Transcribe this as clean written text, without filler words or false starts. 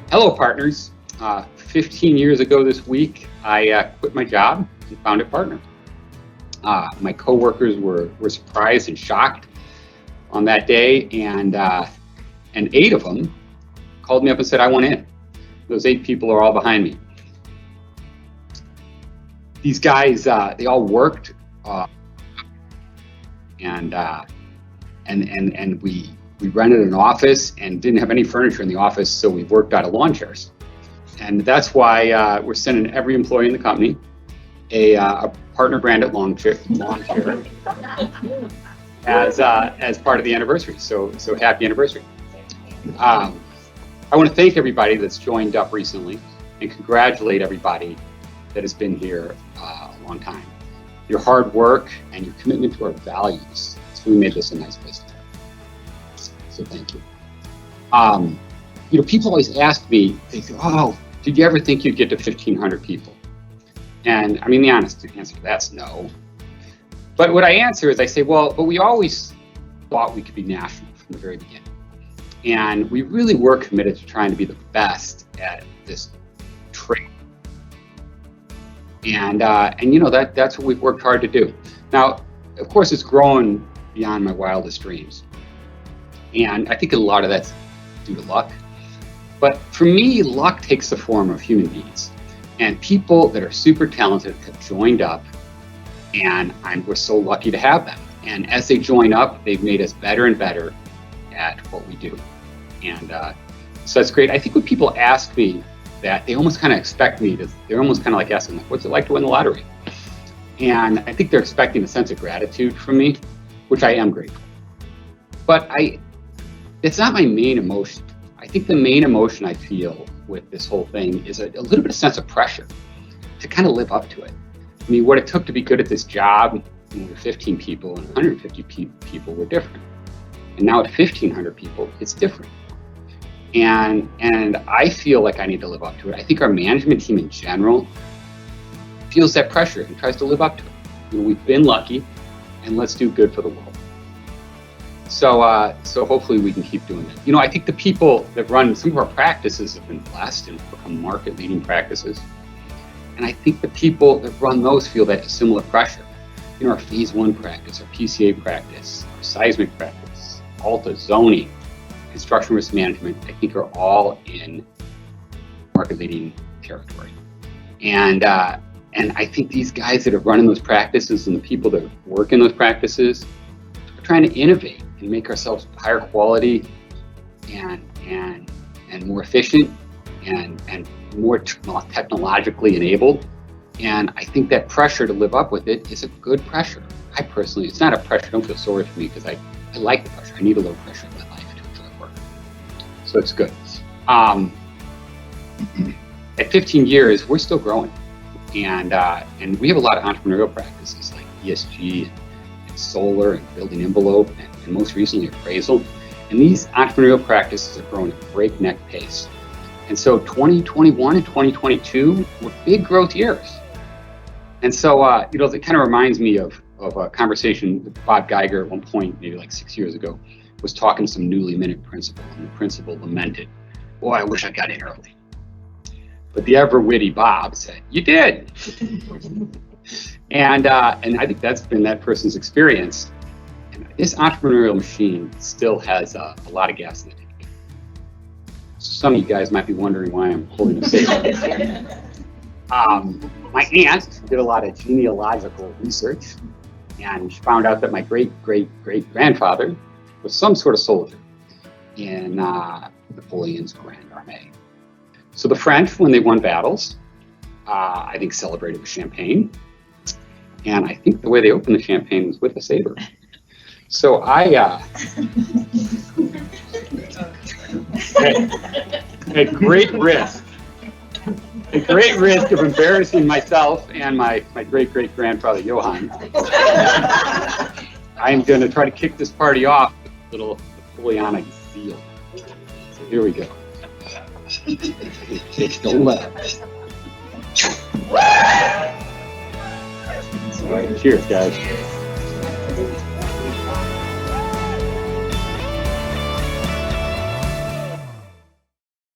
Hello, partners. 15 years ago this week, I quit my job and founded Partner. My coworkers were surprised and shocked on that day, and 8 of them called me up and said, I want in. Those 8 people are all behind me. These guys, they all worked, and we rented an office and didn't have any furniture in the office, so we worked out of lawn chairs. And that's why we're sending every employee in the company a Partner branded lawn chair as part of the anniversary. So happy anniversary. I want to thank everybody that's joined up recently and congratulate everybody that has been here a long time. Your hard work and your commitment to our values has really made this a nice place to live. So thank you. People always ask me, they say, oh, did you ever think you'd get to 1,500 people? And I mean, the honest answer to that's no. But what I answer is I say, well, but we always thought we could be national from the very beginning. And we really were committed to trying to be the best at this trade. And that's what we've worked hard to do. Now, of course, it's grown beyond my wildest dreams. And I think a lot of that's due to luck. But for me, luck takes the form of human beings. And people that are super talented have joined up, and we're so lucky to have them. And as they join up, they've made us better and better at what we do. And so that's great. I think when people ask me that, they almost kind of expect me to, they're almost kind of like asking, what's it like to win the lottery? And I think they're expecting a sense of gratitude from me, which I am grateful. But it's not my main emotion. I think the main emotion I feel with this whole thing is a little bit of sense of pressure to kind of live up to it. I mean, what it took to be good at this job, 15 people and 150 people were different. And now at 1,500 people, it's different. And I feel like I need to live up to it. I think our management team in general feels that pressure and tries to live up to it. We've been lucky, and let's do good for the world. So hopefully we can keep doing that. I think the people that run some of our practices have been blessed and become market-leading practices. And I think the people that run those feel that similar pressure. Our phase 1 practice, our PCA practice, our seismic practice, Alta, zoning, construction risk management, I think are all in market-leading territory. And I think these guys that are running those practices and the people that work in those practices are trying to innovate and make ourselves higher quality and more efficient and more technologically enabled. And I think that pressure to live up with it is a good pressure. I personally, it's not a pressure, don't feel sorry for me because I like the pressure. I need a little pressure in my life to enjoy work. So it's good. At 15 years, we're still growing. And we have a lot of entrepreneurial practices like ESG and solar and building envelope and most recently appraisal. And these entrepreneurial practices are growing at a breakneck pace. And so 2021 and 2022 were big growth years. And so, it kind of reminds me of a conversation with Bob Geiger at one point, maybe like 6 years ago, was talking to some newly minted principal, and the principal lamented, boy, I wish I got in early. But the ever-witty Bob said, you did. And I think that's been that person's experience. And this entrepreneurial machine still has a lot of gas in the tank. So some of you guys might be wondering why I'm holding a statement. My aunt did a lot of genealogical research, and she found out that my great-great-great-grandfather was some sort of soldier in Napoleon's Grand Armée. So the French, when they won battles, I think celebrated with champagne. And I think the way they opened the champagne was with a saber. So I at great risk of embarrassing myself and my great-great-grandfather, Johann, I'm going to try to kick this party off with a little Napoleonic zeal. So here we go. It's the left. All right, cheers, guys.